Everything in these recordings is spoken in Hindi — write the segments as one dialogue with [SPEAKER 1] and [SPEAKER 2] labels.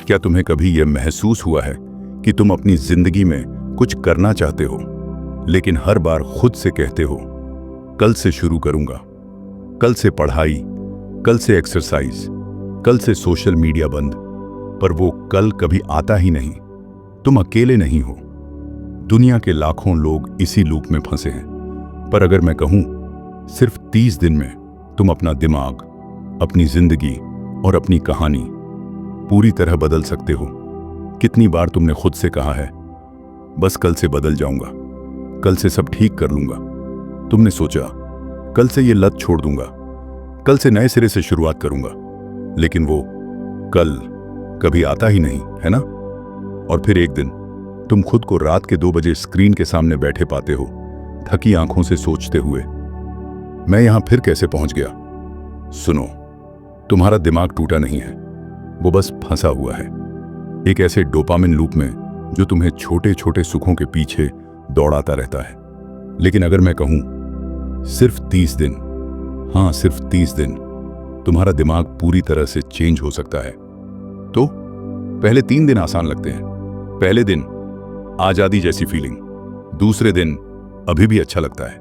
[SPEAKER 1] क्या तुम्हें कभी यह महसूस हुआ है कि तुम अपनी जिंदगी में कुछ करना चाहते हो, लेकिन हर बार खुद से कहते हो कल से शुरू करूंगा, कल से पढ़ाई, कल से एक्सरसाइज, कल से सोशल मीडिया बंद, पर वो कल कभी आता ही नहीं। तुम अकेले नहीं हो, दुनिया के लाखों लोग इसी लूप में फंसे हैं। पर अगर मैं कहूं सिर्फ 30 दिन में तुम अपना दिमाग, अपनी जिंदगी और अपनी कहानी पूरी तरह बदल सकते हो। कितनी बार तुमने खुद से कहा है बस कल से बदल जाऊंगा, कल से सब ठीक कर लूंगा। तुमने सोचा कल से ये लत छोड़ दूंगा, कल से नए सिरे से शुरुआत करूंगा, लेकिन वो कल कभी आता ही नहीं, है ना? और फिर एक दिन तुम खुद को रात के 2 बजे स्क्रीन के सामने बैठे पाते हो, थकी आंखों से सोचते हुए, मैं यहां फिर कैसे पहुंच गया? सुनो, तुम्हारा दिमाग टूटा नहीं है, वो बस फंसा हुआ है एक ऐसे डोपामिन लूप में जो तुम्हें छोटे छोटे सुखों के पीछे दौड़ाता रहता है। लेकिन अगर मैं कहूं सिर्फ 30 दिन, हाँ सिर्फ 30 दिन, तुम्हारा दिमाग पूरी तरह से चेंज हो सकता है। तो पहले 3 दिन आसान लगते हैं। पहले दिन आजादी जैसी फीलिंग, दूसरे दिन अभी भी अच्छा लगता है,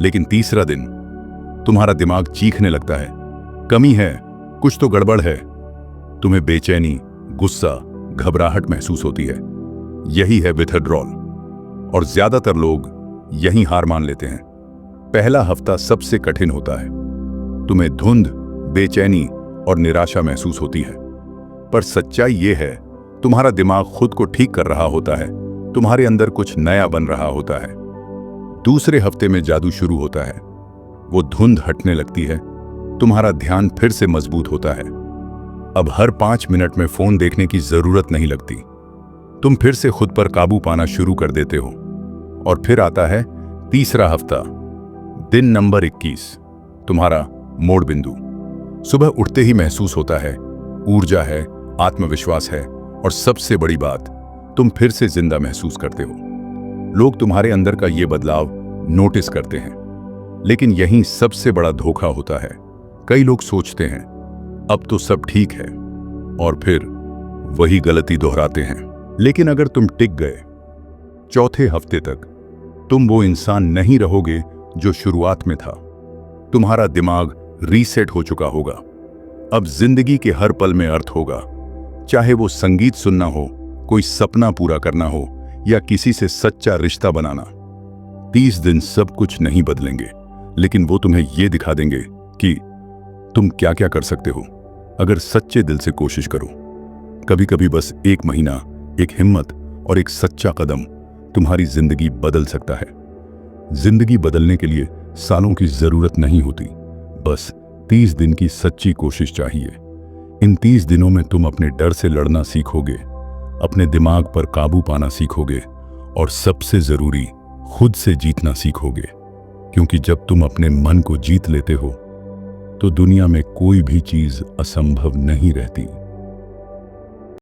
[SPEAKER 1] लेकिन तीसरा दिन तुम्हारा दिमाग चीखने लगता है, कमी है, कुछ तो गड़बड़ है। तुम्हें बेचैनी, गुस्सा, घबराहट महसूस होती है। यही है विथड्रॉल, और ज्यादातर लोग यहीं हार मान लेते हैं। पहला हफ्ता सबसे कठिन होता है। तुम्हें धुंध, बेचैनी और निराशा महसूस होती है, पर सच्चाई ये है तुम्हारा दिमाग खुद को ठीक कर रहा होता है, तुम्हारे अंदर कुछ नया बन रहा होता है। दूसरे हफ्ते में जादू शुरू होता है, वो धुंध हटने लगती है, तुम्हारा ध्यान फिर से मजबूत होता है। अब हर 5 मिनट में फोन देखने की जरूरत नहीं लगती, तुम फिर से खुद पर काबू पाना शुरू कर देते हो। और फिर आता है तीसरा हफ्ता, दिन नंबर 21, तुम्हारा मोड़ बिंदु। सुबह उठते ही महसूस होता है ऊर्जा है, आत्मविश्वास है, और सबसे बड़ी बात, तुम फिर से जिंदा महसूस करते हो। लोग तुम्हारे अंदर का ये बदलाव नोटिस करते हैं, लेकिन यहीं सबसे बड़ा धोखा होता है। कई लोग सोचते हैं अब तो सब ठीक है, और फिर वही गलती दोहराते हैं। लेकिन अगर तुम टिक गए, चौथे हफ्ते तक तुम वो इंसान नहीं रहोगे जो शुरुआत में था। तुम्हारा दिमाग रीसेट हो चुका होगा। अब जिंदगी के हर पल में अर्थ होगा, चाहे वो संगीत सुनना हो, कोई सपना पूरा करना हो, या किसी से सच्चा रिश्ता बनाना। 30 दिन सब कुछ नहीं बदलेंगे, लेकिन वो तुम्हें ये दिखा देंगे कि तुम क्या क्या कर सकते हो अगर सच्चे दिल से कोशिश करो। कभी कभी बस 1 महीना, एक हिम्मत और एक सच्चा कदम तुम्हारी जिंदगी बदल सकता है। जिंदगी बदलने के लिए सालों की जरूरत नहीं होती, बस 30 दिन की सच्ची कोशिश चाहिए। इन 30 दिनों में तुम अपने डर से लड़ना सीखोगे, अपने दिमाग पर काबू पाना सीखोगे, और सबसे जरूरी, खुद से जीतना सीखोगे। क्योंकि जब तुम अपने मन को जीत लेते हो तो दुनिया में कोई भी चीज असंभव नहीं रहती।